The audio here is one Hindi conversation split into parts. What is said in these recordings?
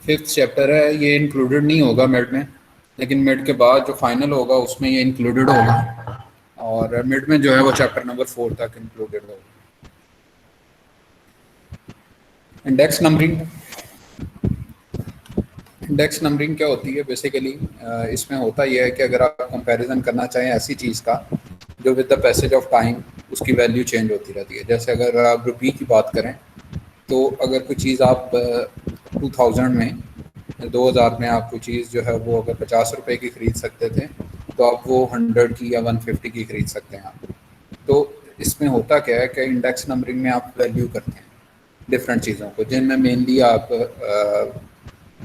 5th चैप्टर है, ये इंक्लूडेड नहीं होगा मिड में, लेकिन मिड के बाद जो फाइनल होगा उसमें ये इंक्लूडेड होगा, और मिड में जो है वो चैप्टर नंबर 4 तक इंक्लूडेड होगा। इंडेक्स नंबरिंग, इंडेक्स नंबरिंग क्या होती है बेसिकली? इसमें होता यह है कि अगर आप कंपैरिजन करना चाहें ऐसी चीज़ का जो with the passage of time उसकी वैल्यू चेंज होती रहती है। जैसे अगर आप रुपये की बात करें तो अगर कोई चीज़ आप 2000 में 2000 में आप कोई चीज़ जो है वो अगर 50 रुपए की ख़रीद सकते थे तो आप वो 100 की या 150 की ख़रीद सकते हैं आप। तो इसमें होता क्या है कि इंडेक्स नंबरिंग में आप वैल्यू करते हैं डिफरेंट चीज़ों को, जिनमें मेनली आप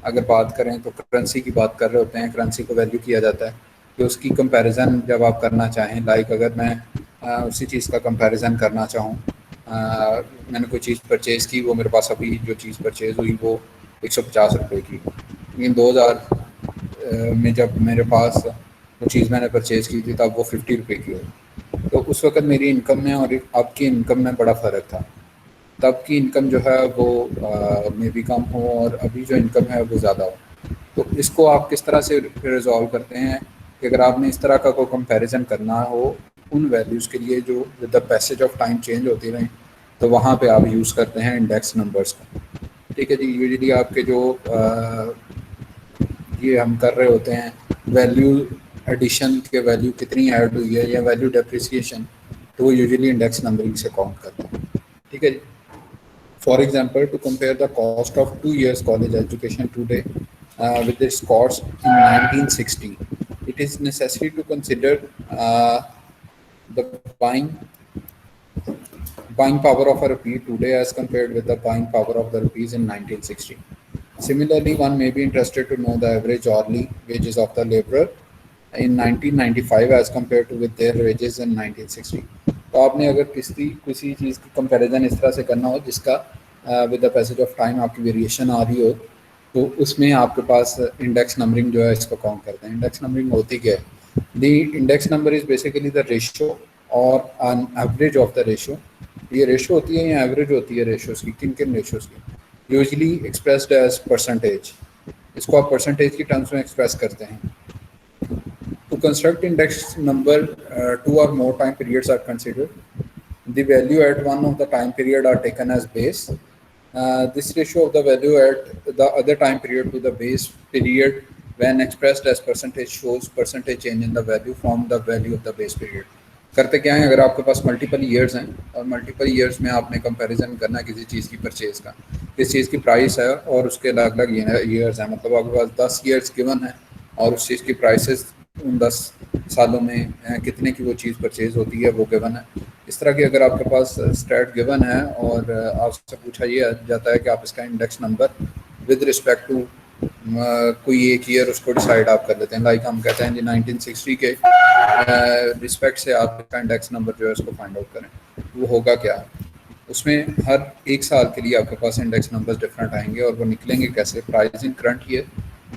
अगर बात करें तो करेंसी की बात कर रहे होते हैं। करेंसी को वैल्यू किया जाता है कि उसकी कंपैरिजन जब आप करना चाहें, लाइक अगर मैं उसी चीज़ का कंपैरिजन करना चाहूँ, मैंने कोई चीज़ परचेज़ की, वो मेरे पास अभी जो चीज़ परचेज़ हुई वो 150 रुपये की, लेकिन 2000 में जब मेरे पास वो चीज़ मैंने परचेज़ की थी तब वो 50 रुपये की हुई। तो उस वक्त मेरी इनकम में और आपकी इनकम में बड़ा फ़र्क था। तब की इनकम जो है वो में भी कम हो और अभी जो इनकम है वो ज़्यादा हो। तो इसको आप किस तरह से रिजॉल्व करते हैं कि अगर आपने इस तरह का कोई कंपैरिजन करना हो उन वैल्यूज़ के लिए जो with the passage of time change होती रहें, तो वहाँ पे आप यूज़ करते हैं इंडेक्स नंबर्स का। ठीक है जी। यूजुअली आपके जो ये हम कर रहे होते हैं वैल्यू एडिशन के, वैल्यू कितनी ऐड हुई है या वैल्यू डेप्रिसिएशन, तो वो यूजुअली इंडेक्स नंबरिंग से काउंट करते हैं। ठीक है जी। For example, to compare the cost of 2 years college education today with its cost in 1960, it is necessary to consider the buying power of a rupee today as compared with the buying power of the rupees in 1960. Similarly, one may be interested to know the average hourly wages of the laborer in 1995 as compared to with their wages in 1960. तो आपने अगर किसी चीज़ की कंपैरिजन इस तरह से करना हो जिसका with the passage of time आपकी वेरिएशन आ रही हो, तो उसमें आपके पास इंडेक्स नंबरिंग जो है इसको काउंट करते हैं। इंडेक्स नंबरिंग होती क्या है? The index number is basically the ratio और an average of the ratio. ये रेशियो होती है या एवरेज होती है रेशियोज़ की? किन किन रेशियोज़ की? Usually expressed as percentage. इसको आप परसेंटेज की टर्म्स में एक्सप्रेस करते हैं। To construct index number, 2 or more time periods are considered. The value at one of the time period are taken as base. This ratio of the value at the other time period to the base period when expressed as percentage shows percentage change in the value from the value of the base period. करते क्या है, अगर आपके पास मल्टीपल ईयर्स हैं और मल्टीपल ईयर्स में आपने कंपैरिजन करना है किसी चीज़ की परचेज़ का, किस चीज़ की प्राइस है और उसके अलग अलग ईयर्स हैं, मतलब आपके पास 10 ईयर्स गिवन है और उस चीज़ की प्राइसेस उन 10 सालों में कितने की वो चीज़ परचेज़ होती है वो गिवन है। इस तरह की अगर आपके पास स्टैट गिवन है और आपसे पूछा ये जाता है कि आप इसका index number with respect to कोई एक ईयर उसको डिसाइड आप कर लेते हैं। लाइक हम कहते हैं जी 1960 के रिस्पेक्ट से आप इसका इंडेक्स नंबर जो है उसको फाइंड आउट करें, वो होगा क्या? उसमें हर एक साल के लिए आपके पास इंडेक्स नंबर्स डिफरेंट आएंगे और वो निकलेंगे कैसे? प्राइस इन करंट ईयर,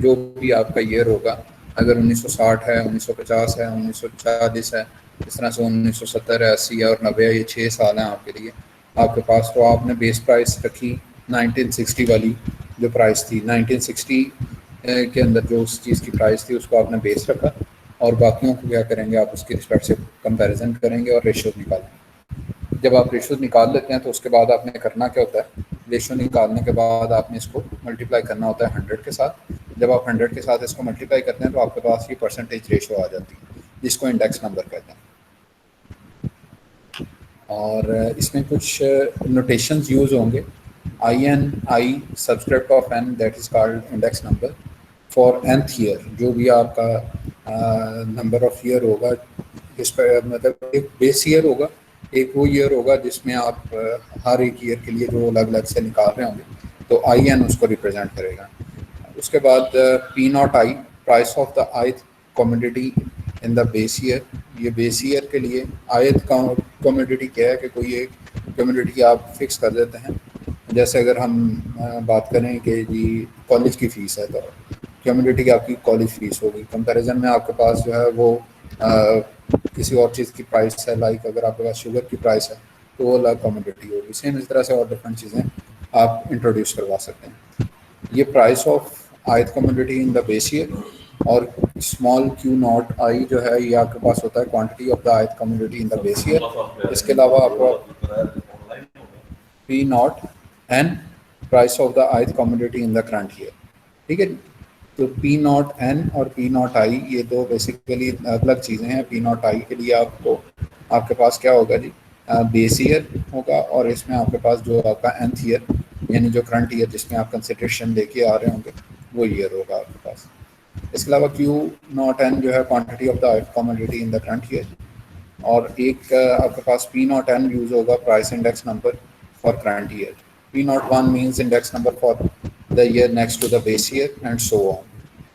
जो भी आपका ईयर होगा, अगर 1960 है, 1950 है, 1940 है, इस तरह से 1970 है, 80 है और 90 है, ये 6 साल हैं आपके लिए आपके पास। तो आपने बेस प्राइस रखी 1960 वाली जो प्राइस थी, 1960 के अंदर जो उस चीज़ की प्राइस थी उसको आपने बेस रखा और बाकियों को क्या करेंगे, आप उसकी रिस्पेक्ट से कंपैरिजन करेंगे और रेशियोज निकालेंगे। जब आप रेशियोज निकाल लेते हैं तो उसके बाद आपने करना क्या होता है? रेशियो निकालने के बाद आपने इसको मल्टीप्लाई करना होता है 100 के साथ। जब आप 100 के साथ इसको मल्टीप्लाई करते हैं तो आपके पास ये परसेंटेज रेशियो आ जाती है जिसको इंडेक्स नंबर कहते हैं। और इसमें कुछ नोटेशंस यूज़ होंगे। I subscript of N that is called index number for nth year. जो भी आपका नंबर ऑफ ईयर होगा जिस पर मतलब एक बेस ईयर होगा, एक वो ईयर होगा जिसमें आप हर एक ईयर के लिए जो अलग अलग से निकाल रहे होंगे, तो IN उसको रिप्रेजेंट करेगा। उसके बाद P0I प्राइस ऑफ द आयत commodity in the base year. ये बेस ईयर के लिए आयत कमोडिटी क्या है कि कोई एक कमोडिटी आप फिक्स कर देते हैं। जैसे अगर हम बात करें कि जी कॉलेज की फ़ीस है तो कमोडिटी आपकी कॉलेज फ़ीस होगी। कंपैरिजन में आपके पास जो है वो किसी और चीज़ की प्राइस है, लाइक अगर आपके पास शुगर की प्राइस है तो वो अलग कमोडिटी होगी। सेम इस तरह से और डिफरेंट चीज़ें आप इंट्रोड्यूस करवा सकते हैं। ये price of ith commodity in the base year, और स्मॉल क्यू नॉट आई जो है ये आपके पास होता है quantity of the ith commodity in the base year. इसके अलावा आपको P naught N price of the ith commodity in the current year. ठीक है, तो पी नॉट एन और पी नॉट आई ये दो बेसिकली अलग चीज़ें हैं। पी नॉट आई के लिए आपको आपके पास क्या होगा जी, बेस ईयर होगा, और इसमें आपके पास जो आपका nth ईयर यानी जो करंट ईयर जिसमें आप कंसिडरेशन लेके आ रहे होंगे वो ईयर होगा आपके पास। इसके अलावा क्यू नॉट एन जो है quantity of the commodity in the current year, और एक आपके पास पी नॉट एन यूज होगा price index number for current year. P naught one means index number for the year next to the base year and so on.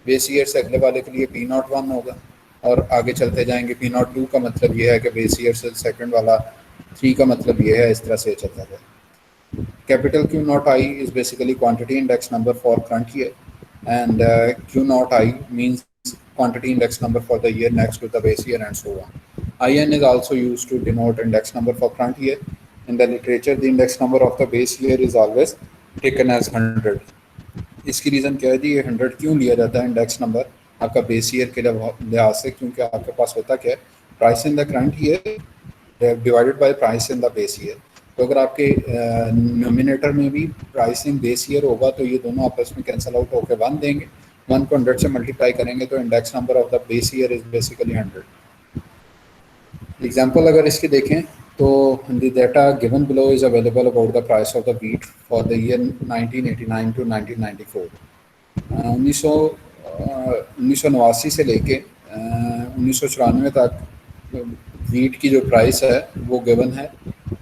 Base year से अगले वाले के लिए पी नॉट वन होगा, और आगे चलते जाएंगे। पी नॉट टू का मतलब ये है कि बेस ईयर से सेकंड वाला, थ्री का मतलब ये है, इस तरह से चलता है। Capital Q naught I is basically quantity index number for current year, and Q naught I means quantity index number for the year next to the base year, and so on. IN is also used to denote index number for current year. In the literature, the index number of the base year is always taken as 100. इसकी रीज़न क्या है जी, ये 100 क्यों लिया जाता है इंडेक्स नंबर आपका बेस ईयर के लिहाज से? क्योंकि आपके पास होता क्या है, price in the current year divided by price in the base year. तो अगर आपके नोमिनेटर में भी प्राइसिंग बेस ईयर होगा तो ये दोनों आपस में कैंसिल आउट होकर 1 देंगे। 1 को 100 से मल्टीप्लाई करेंगे तो index number of the base year is basically 100। Example अगर इसके देखें तो the data given below is available about the price of the wheat for the year 1989 to 1994। 1989 से लेके 1994 तक व्हीट की जो प्राइस है वो गिवन है,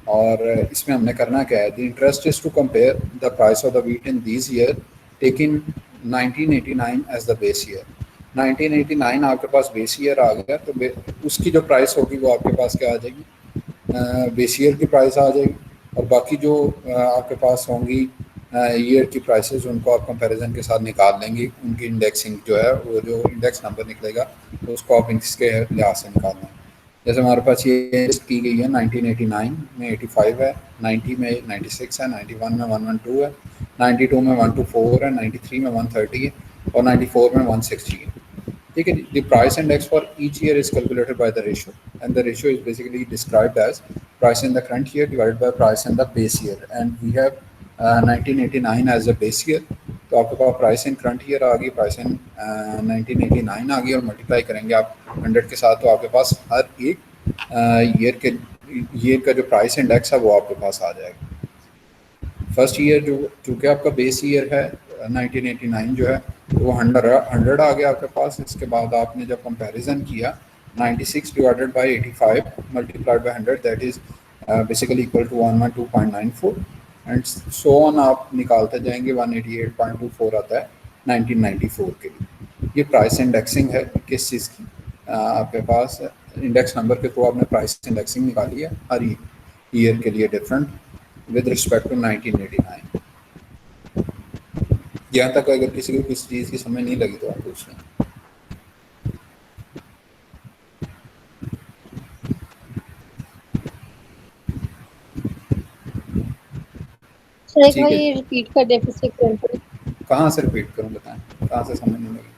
और इसमें हमने करना क्या है, the interest is to compare the price of the wheat in this year taking 1989 as the base year. 1989 आपके पास बेस ईयर आ गया तो उसकी जो प्राइस होगी वो आपके पास क्या आ जाएगी, बेस ईयर की प्राइस आ जाएगी, और बाकी जो आपके पास होंगी ईयर की प्राइसेस उनको आप कंपैरिजन के साथ निकाल लेंगे। उनकी इंडेक्सिंग जो है वो जो इंडेक्स नंबर निकलेगा तो उसको आप इसके लिहाज से निकालना है। जैसे हमारे पास ये लिस्ट की गई है, 1989 में 85 है, 90 में 96 है, 91 में 112 है, 92 में 124 है, 93 में 130 है, और 94 में 160 है। ठीक है, the price index for each year is calculated by the ratio, and the ratio is basically described as price in the current year divided by price in the base year, and we have 1989 as a base year। तो आपके पास प्राइस इन करंट ईयर आ गई, प्राइस इन 1989 आ गई, और मल्टीप्लाई करेंगे आप 100 के साथ तो आपके पास हर एक ईयर का जो प्राइस इंडेक्स है वो आपके पास आ जाएगा। फर्स्ट ईयर जो चूँकि आपका बेस ईयर है 1989 जो है तो वो 100 आ गया आपके पास। इसके बाद आपने जब कंपैरिजन किया 96 divided by 85 multiplied by 100 that is basically equal to 112.94 and so on आप निकालते जाएंगे 188.24 आता है 1994 के लिए। ये प्राइस इंडेक्सिंग है किस चीज़ की, आपके पास इंडेक्स नंबर के थ्रू आपने प्राइस इंडेक्सिंग निकाली है हर ईयर के लिए डिफरेंट विद रिस्पेक्ट टू 1989। यहाँ तक अगर किसी को किसी चीज़ की समझ नहीं लगी तो आप पूछ लें। सर एक बार ये रिपीट कर दे फिर से एग्जांपल। कहाँ से रिपीट करूँ बताएं, कहाँ से समझ नहीं लगी?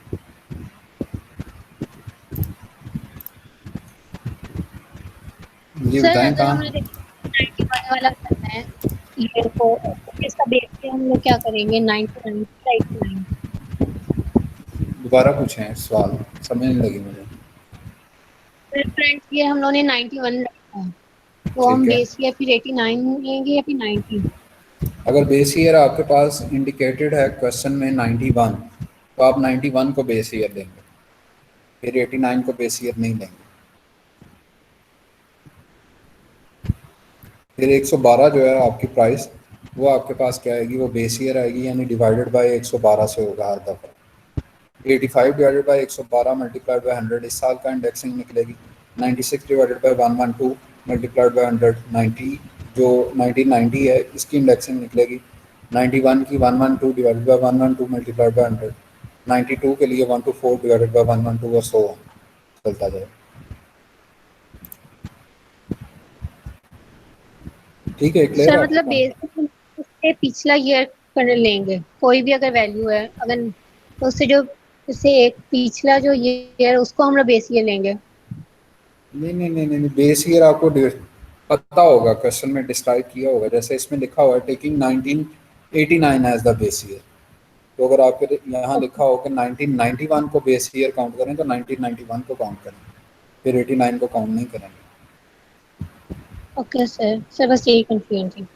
ये बताएं सर कहाँ। हमने 91 वाला करना है ईयर को, इसका बेस पे हम लोग क्या करेंगे 99 राइट 9। दोबारा पूछें सवाल, समझ नहीं लगी मुझे। फिर फ्रेंड्स ये हम लोगों ने 91 रखा है तो हम ठीक है, बेस ईयर फिर 89 लेंगे या फिर 90? अगर बेस ईयर आपके पास इंडिकेटेड है क्वेश्चन में 91 तो आप 91 को बेस ईयर लेंगे, फिर 89 को बेस ईयर नहीं लेंगे। फिर 112 जो है आपकी प्राइस वो आपके पास क्या आएगी, वो बेस ईयर आएगी, यानी डिवाइडेड बाय 112 से होगा हर दफ़ा। 85 डिवाइडेड बाय 112 मल्टीप्लाइड बाय 100 इस साल का इंडेक्सिंग निकलेगी। 96 डिवाइडेड बाय 112 मल्टीप्लाइड बाय 100 90 जो 1990 है इसकी इंडेक्सिंग निकलेगी। 91 की 112 डिवाइडेड बाय 112 मल्टीप्लाइड बाय 100। 92 के लिए 124 डिवाइडेड बाय 112 और सो ऑन चलता जाए। ठीक है, क्लियर सर है मतलब आपको? बेस से पिछला ईयर कर लेंगे, कोई भी अगर वैल्यू है अगर, तो उससे जो, इससे एक पिछला जो ईयर है उसको हम लोग बेस ईयर लेंगे। नहीं नहीं नहीं नहीं, बेस ईयर आपको पता होगा, क्वेश्चन में डिस्क्राइब किया होगा, जैसे इसमें लिखा हुआ है taking 1989 as the base year. तो अगर आपके यहाँ लिखा हो कि 1991 को बेस ईयर काउंट करें तो 1991 को काउंट करें, फिर 89 को काउंट नहीं करेंगे। ओके सर, सर बस यही कंफ्यूजन थी।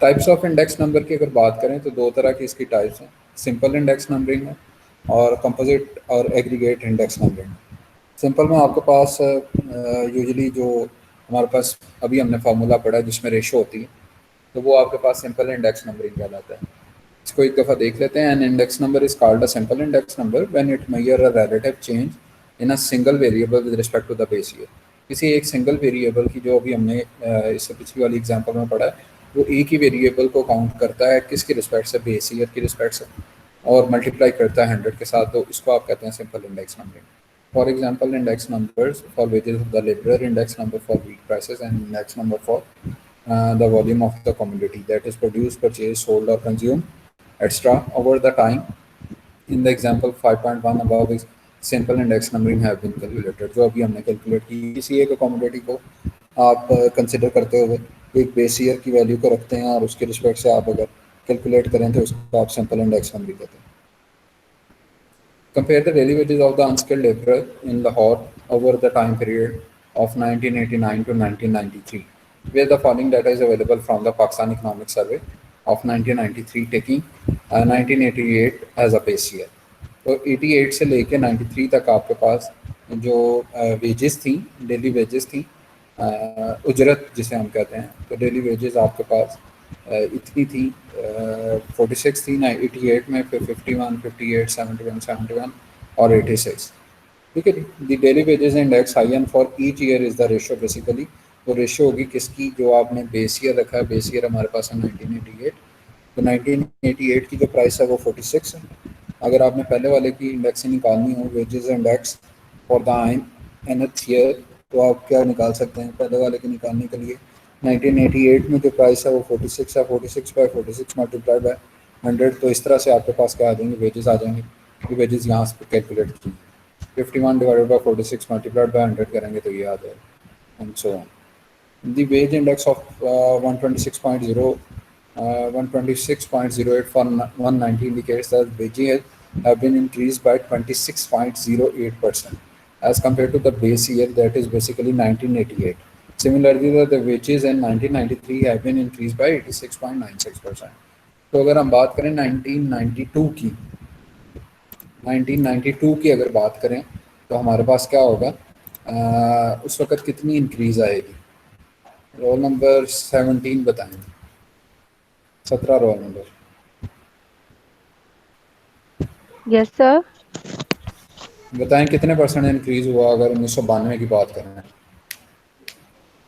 टाइप्स ऑफ इंडेक्स नंबर की अगर बात करें तो दो तरह की इसकी टाइप्स हैं, सिंपल इंडेक्स नंबरिंग है और कंपोजिट और एग्रीगेट इंडेक्स नंबरिंग। सिंपल में आपके पास यूजुअली जो हमारे पास अभी हमने फार्मूला पढ़ा है जिसमें रेशो होती है, तो वो आपके पास सिंपल इंडेक्स नंबरिंग कहलाता है। इसको एक दफ़ा देख लेते हैं। An index number is called a simple index number when it measure a relative change in a single variable with respect to the base year. किसी एक सिंगल वेरिएबल की, जो अभी हमने इससे पिछली वाली एग्जांपल में पढ़ा है, वो एक ही वेरिएबल को काउंट करता है किसकी रिस्पेक्ट से, बेस ईयर की रिस्पेक्ट से, और मल्टीप्लाई करता है 100 के साथ, तो इसको आप कहते हैं simple index numbering. For example index numbers for wages of the labour, index number for wheat prices and index number for the volume of the commodity that is produced, purchased, sold, or consumed extra over the time. In the example 5.1 above is simple index numbering have been calculated। जो अभी हमने कैलकुलेट की, किसी एक कमोडिटी को आप कंसिडर करते हुए एक बेस ईयर की वैल्यू को रखते हैं और उसके रिस्पेक्ट से आप अगर कैलकुलेट करें तो उसको आप सिंपल इंडेक्स नंबरिंग कहते हैं। Compare the daily wages of the unskilled laborer in Lahore over the time period of 1989 to 1993, where the following data is available from the Pakistan Economic Survey of 1993, taking 1988 as a base year। तो 88 से लेके 93 तक आपके पास जो वेजेस थी, डेली वेजेस थी, उजरत जिसे हम कहते हैं, तो डेली वेजेस आपके पास इतनी थी, 46 थी ना 88 में, फिर 51, 58, 71, 71 और 86। ठीक है जी। The daily wages index high and for each year is the ratio basically. तो रेशो होगी किसकी, जो आपने बेस ईयर रखा है, बेस ईयर हमारे पास है 1988, तो 1988 की जो प्राइस है वो 46 है। अगर आपने पहले वाले की इंडेक्स निकालनी हो, wages index for the nth year, तो आप क्या निकाल सकते हैं पहले वाले की निकालने के लिए। 1988 में जो प्राइस है वो 46 है, 46 बाई 46 मल्टीप्लाई बाय 100, तो इस तरह से आपके पास क्या आ जाएंगे, वेजेस आ जाएंगे। ये वेजेस यहाँ से कैलकुलेट की 51 डिवाइडेड बाई 46 मल्टीप्लाइड बाय 100 करेंगे तो ये आ जाएगा, and so on. The wage index of 126.08 for 190 indicates that wages have been increased by 26.08% as compared to the base year, that is basically 1988. Similarly, the wages in 1993 have been increased by 86.96%. तो अगर हम बात करें 1992 की, 1992 की अगर बात करें तो हमारे पास क्या होगा, उस वक़्त कितनी इंक्रीज़ आएगी। रोल नंबर 17 बताएं, 17 रोल नंबर यस सर। बताएं कितने परसेंट इंक्रीज हुआ अगर 1992 की बात करें।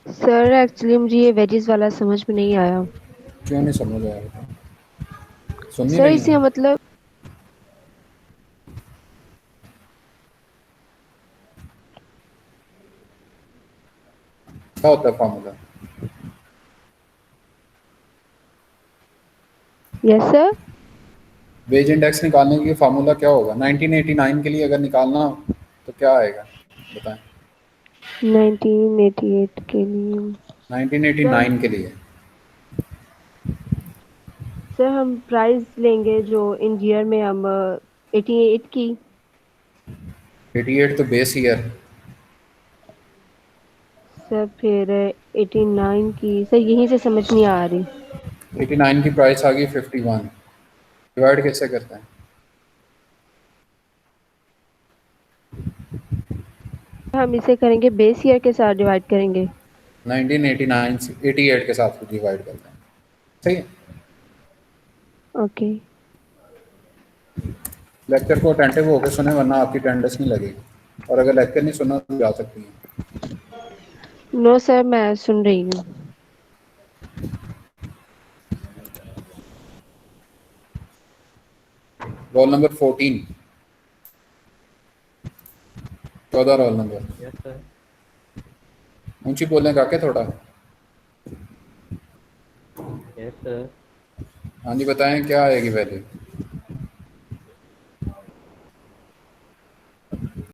सर एक्चुअली मुझे ये वेजेस वाला समझ में नहीं आया। क्यों नहीं समझ आया, सुन नहीं सर रही इसका हैं? मतलब क्या होता है formula? Yes sir. Wage index निकालने के लिए फार्मूला क्या होगा? 1989 के लिए अगर निकालना हो तो क्या आएगा बताएं। 1988 के लिए सर 1989 के लिए सर हम प्राइस लेंगे जो इन ईयर में हम 88 की। 88 तो बेस ईयर, सर फिर 89 की, सर यहीं से समझ नहीं आ रही। 89 की प्राइस आ गई 51, डिवाइड कैसे करते हैं? हम इसे करेंगे बेस ईयर के साथ डिवाइड करेंगे। 1989 से 88 के साथ डिवाइड करते हैं, सही है। ओके। लेक्चर को अटेंटिव होकर सुने वरना आपकी अटेंडेंस नहीं लगेगी, और अगर लेक्चर नहीं सुना तो जा सकती हैं। नो सर मैं सुन रही हूँ। Roll number 14, 14 roll number. Yes sir. ऊंची बोलें काके थोड़ा। Yes sir. हाँ जी, बताएं क्या आएगी वैल्यू।